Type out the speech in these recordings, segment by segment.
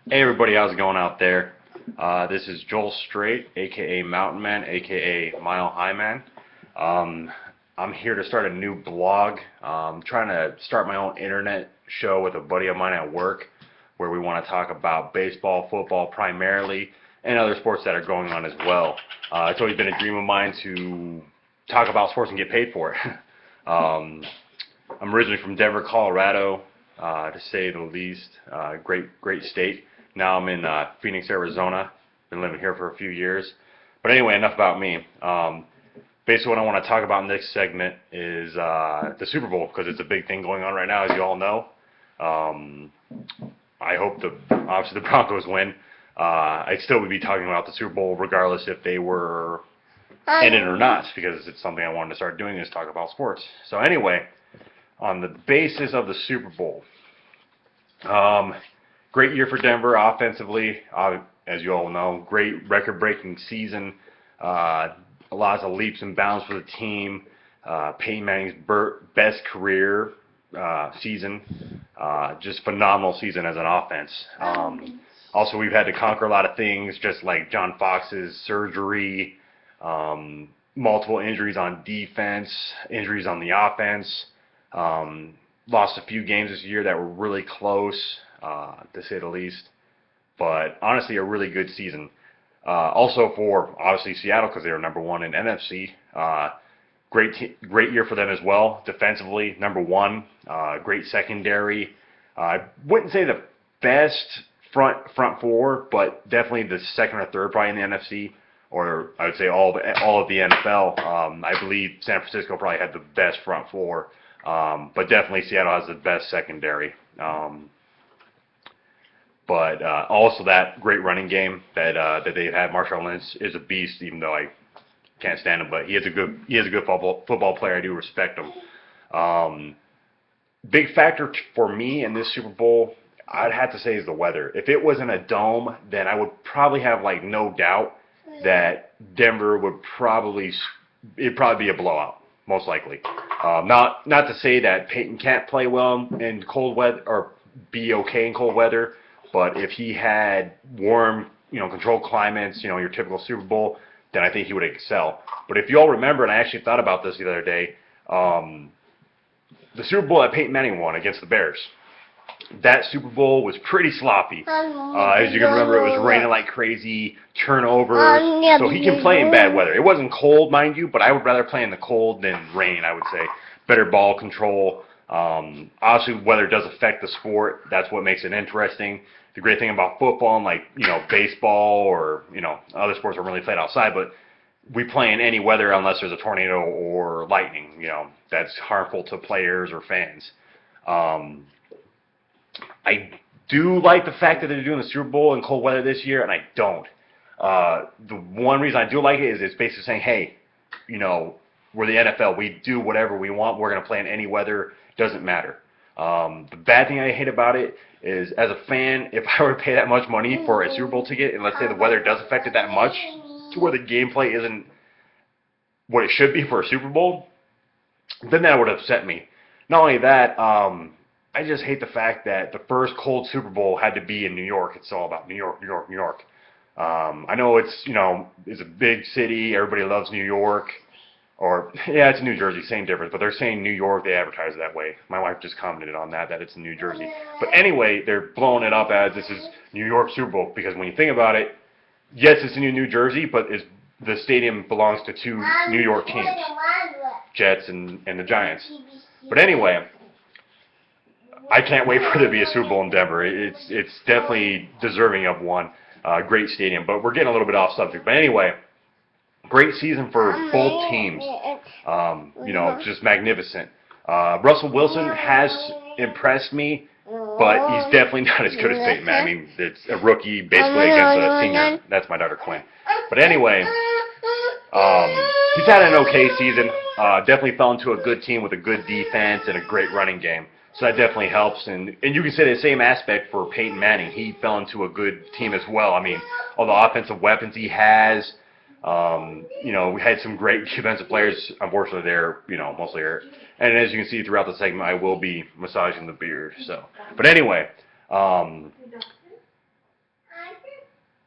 Hey everybody, how's it going out there? This is Joel Strait, aka Mountain Man, aka Mile High Man. Um, I'm here to start a new blog. Trying to start my own internet show with a buddy of mine at work, where we want to talk about baseball, football primarily, and other sports that are going on as well. It's always been a dream of mine to talk about sports and get paid for it. um, I'm originally from Denver, Colorado, to say the least. Great state. Now I'm in Phoenix, Arizona. Been living here for a few years. But anyway, enough about me. Basically, what I want to talk about in this segment is the Super Bowl, because it's a big thing going on right now, as you all know. Um, I hope obviously the Broncos win. I still would be talking about the Super Bowl regardless if they were in it or not, because it's something I wanted to start doing is talk about sports. So anyway, on the basis of the Super Bowl. Great year for Denver offensively, as you all know. Great record-breaking season. Lots of leaps and bounds for the team. Peyton Manning's best career season. Just phenomenal season as an offense. Also, we've had to conquer a lot of things, just like John Fox's surgery, multiple injuries on defense, injuries on the offense. Lost a few games this year that were really close, to say the least. But honestly, a really good season. Also for obviously Seattle, because they were number one in NFC. Great year for them as well. Defensively, number one. Great secondary. I wouldn't say the best front four, but definitely the second or third probably in the NFC. Or I would say all of the NFL. I believe San Francisco probably had the best front four. But definitely Seattle has the best secondary. But also that great running game that they've had. Marshawn Lynch is a beast, even though I can't stand him. But he is a good football player. I do respect him. Big factor for me in this Super Bowl, I'd have to say, is the weather. If it was in a dome, then I would probably have like no doubt that Denver would it'd probably be a blowout, most likely. Not to say that Peyton can't play well in cold weather or be okay in cold weather, but if he had warm, controlled climates, your typical Super Bowl, then I think he would excel. But if you all remember, and I actually thought about this the other day, the Super Bowl that Peyton Manning won against the Bears, that Super Bowl was pretty sloppy. As you can remember, it was raining like crazy, turnovers, so he can play in bad weather. It wasn't cold, mind you, but I would rather play in the cold than rain, I would say. Better ball control. Obviously, weather does affect the sport. That's what makes it interesting. The great thing about football and baseball or, other sports are really played outside, but we play in any weather unless there's a tornado or lightning, that's harmful to players or fans. I do like the fact that they're doing the Super Bowl in cold weather this year, and I don't. The one reason I do like it is it's basically saying, hey, we're the NFL. We do whatever we want. We're going to play in any weather. Doesn't matter. The bad thing I hate about it is, as a fan, if I were to pay that much money for a Super Bowl ticket, and let's say the weather does affect it that much to where the gameplay isn't what it should be for a Super Bowl, then that would upset me. Not only that, I just hate the fact that the first cold Super Bowl had to be in New York. It's all about New York, New York, New York. I know it's a big city. Everybody loves New York. Or, yeah, it's New Jersey, same difference. But they're saying New York, they advertise it that way. My wife just commented on that it's New Jersey. But anyway, they're blowing it up as this is New York Super Bowl. Because when you think about it, yes, it's in New Jersey, but the stadium belongs to two New York teams, Jets and the Giants. But anyway, I can't wait for there to be a Super Bowl in Denver. It's definitely deserving of one. Great stadium. But we're getting a little bit off subject. But anyway, great season for both teams. Just magnificent. Russell Wilson has impressed me, but he's definitely not as good as Peyton Manning. I mean, it's a rookie basically against a senior. That's my daughter Quinn. But anyway, he's had an okay season. Definitely fell into a good team with a good defense and a great running game. So that definitely helps. And you can say the same aspect for Peyton Manning. He fell into a good team as well. I mean, all the offensive weapons he has. We had some great defensive players. Unfortunately, they're, mostly hurt. And as you can see throughout the segment, I will be massaging the beard. But anyway,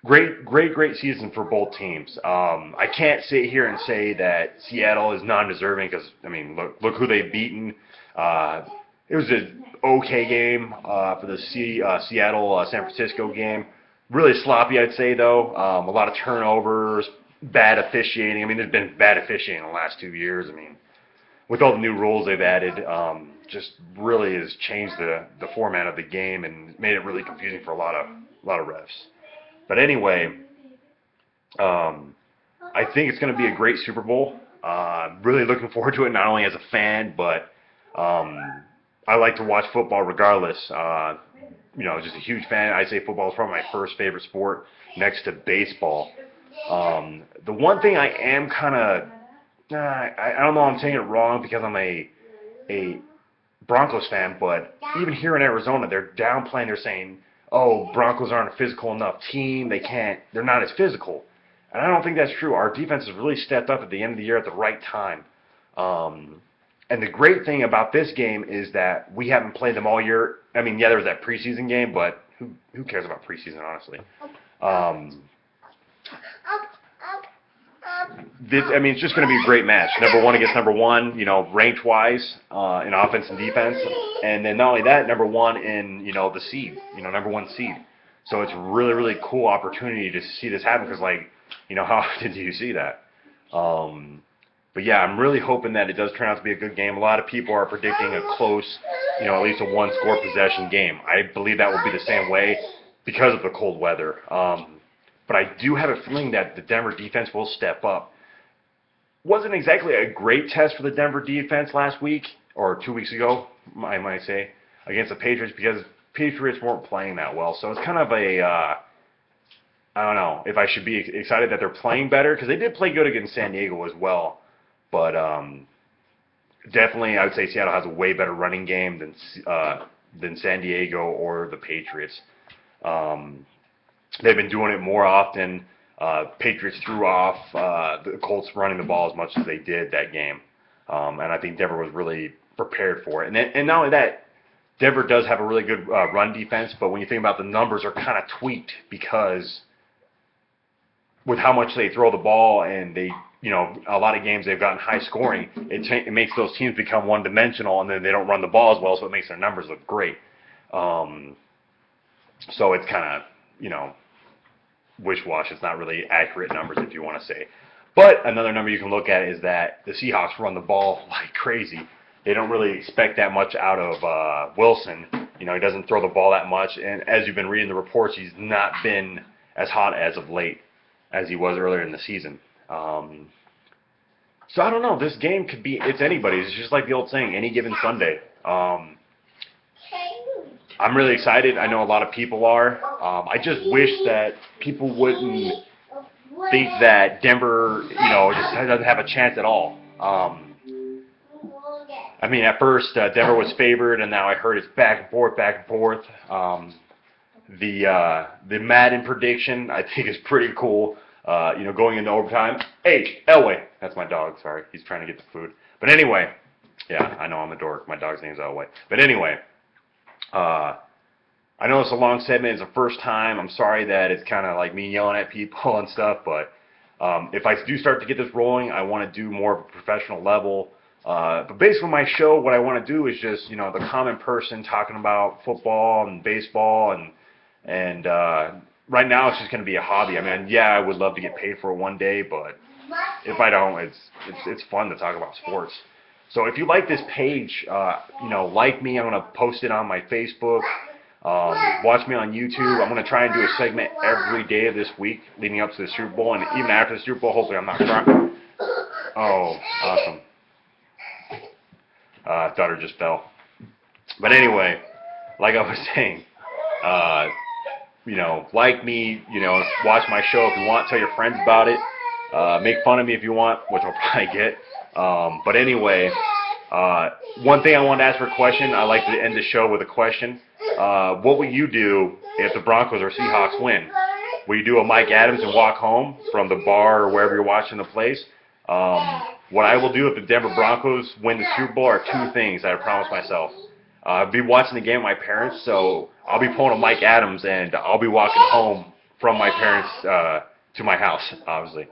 great season for both teams. I can't sit here and say that Seattle is non-deserving because, I mean, look who they've beaten. It was an okay game for the Seattle-San Francisco game. Really sloppy, I'd say, though. A lot of turnovers, bad officiating. I mean, there's been bad officiating in the last 2 years. I mean, with all the new rules they've added, just really has changed the format of the game and made it really confusing for a lot of refs. But anyway, I think it's going to be a great Super Bowl. Really looking forward to it, not only as a fan, but I like to watch football regardless. Just a huge fan. I say football is probably my first favorite sport next to baseball. The one thing I am kind of, I don't know, I'm saying it wrong because I'm a Broncos fan, but even here in Arizona, they're downplaying. They're saying, oh, Broncos aren't a physical enough team. They're not as physical. And I don't think that's true. Our defense has really stepped up at the end of the year at the right time. And the great thing about this game is that we haven't played them all year. I mean, yeah, there was that preseason game, but who cares about preseason, honestly? It's just going to be a great match. Number one against number one, ranked-wise in offense and defense. And then not only that, number one in, the seed, number one seed. So it's really, really cool opportunity to see this happen because, how often do you see that? But yeah, I'm really hoping that it does turn out to be a good game. A lot of people are predicting a close, at least a one-score possession game. I believe that will be the same way because of the cold weather. But I do have a feeling that the Denver defense will step up. Wasn't exactly a great test for the Denver defense last week, or 2 weeks ago, I might say, against the Patriots because Patriots weren't playing that well. So it's kind of I don't know if I should be excited that they're playing better because they did play good against San Diego as well. But definitely I would say Seattle has a way better running game than San Diego or the Patriots. They've been doing it more often. Patriots threw off the Colts running the ball as much as they did that game. And I think Denver was really prepared for it. And not only that, Denver does have a really good run defense, but when you think about the numbers are kind of tweaked because with how much they throw the ball and they, a lot of games they've gotten high scoring, it makes those teams become one-dimensional and then they don't run the ball as well, so it makes their numbers look great. So it's kind of, wish-wash. It's not really accurate numbers, if you want to say. But another number you can look at is that the Seahawks run the ball like crazy. They don't really expect that much out of Wilson. He doesn't throw the ball that much. And as you've been reading the reports, he's not been as hot as of late as he was earlier in the season. So I don't know. This game could be, it's anybody's. It's just like the old saying, any given Sunday. I'm really excited. I know a lot of people are. I just wish that people wouldn't think that Denver, just doesn't have a chance at all. At first, Denver was favored, and now I heard it's back and forth. The Madden prediction, I think, is pretty cool. Going into overtime. Hey, Elway. That's my dog, sorry. He's trying to get the food. But anyway, yeah, I know I'm a dork. My dog's name is Elway. But anyway, I know it's a long segment. It's the first time. I'm sorry that it's kind of like me yelling at people and stuff, but if I do start to get this rolling, I want to do more of a professional level. But basically my show, what I want to do is just, the common person talking about football and baseball and right now it's just going to be a hobby. I would love to get paid for it one day, but if I don't, it's fun to talk about sports. So if you like this page, like me. I'm going to post it on my Facebook. Watch me on YouTube. I'm going to try and do a segment every day of this week leading up to the Super Bowl, and even after the Super Bowl, hopefully I'm not crying. Oh, awesome. Daughter just fell. But anyway, like I was saying, like me, watch my show if you want, tell your friends about it, make fun of me if you want, which I'll probably get. But anyway, one thing I wanted to ask for a question, I like to end the show with a question. What will you do if the Broncos or Seahawks win? Will you do a Mike Adams and walk home from the bar or wherever you're watching the place? What I will do if the Denver Broncos win the Super Bowl are two things that I promised myself. I'll be watching the game with my parents, so I'll be pulling a Mike Adams and I'll be walking home from my parents to my house, obviously.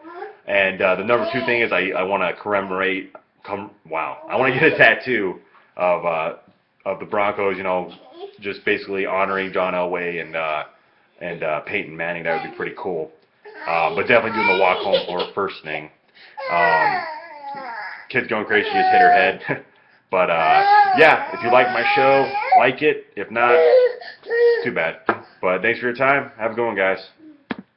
And the number 2 thing is I want to commemorate. I want to get a tattoo of the Broncos. You know, just basically honoring John Elway and Peyton Manning. That would be pretty cool. But definitely doing the walk home for first thing. Kid's going crazy. She just hit her head. But yeah, if you like my show, like it. If not, too bad. But thanks for your time. Have a good one, guys.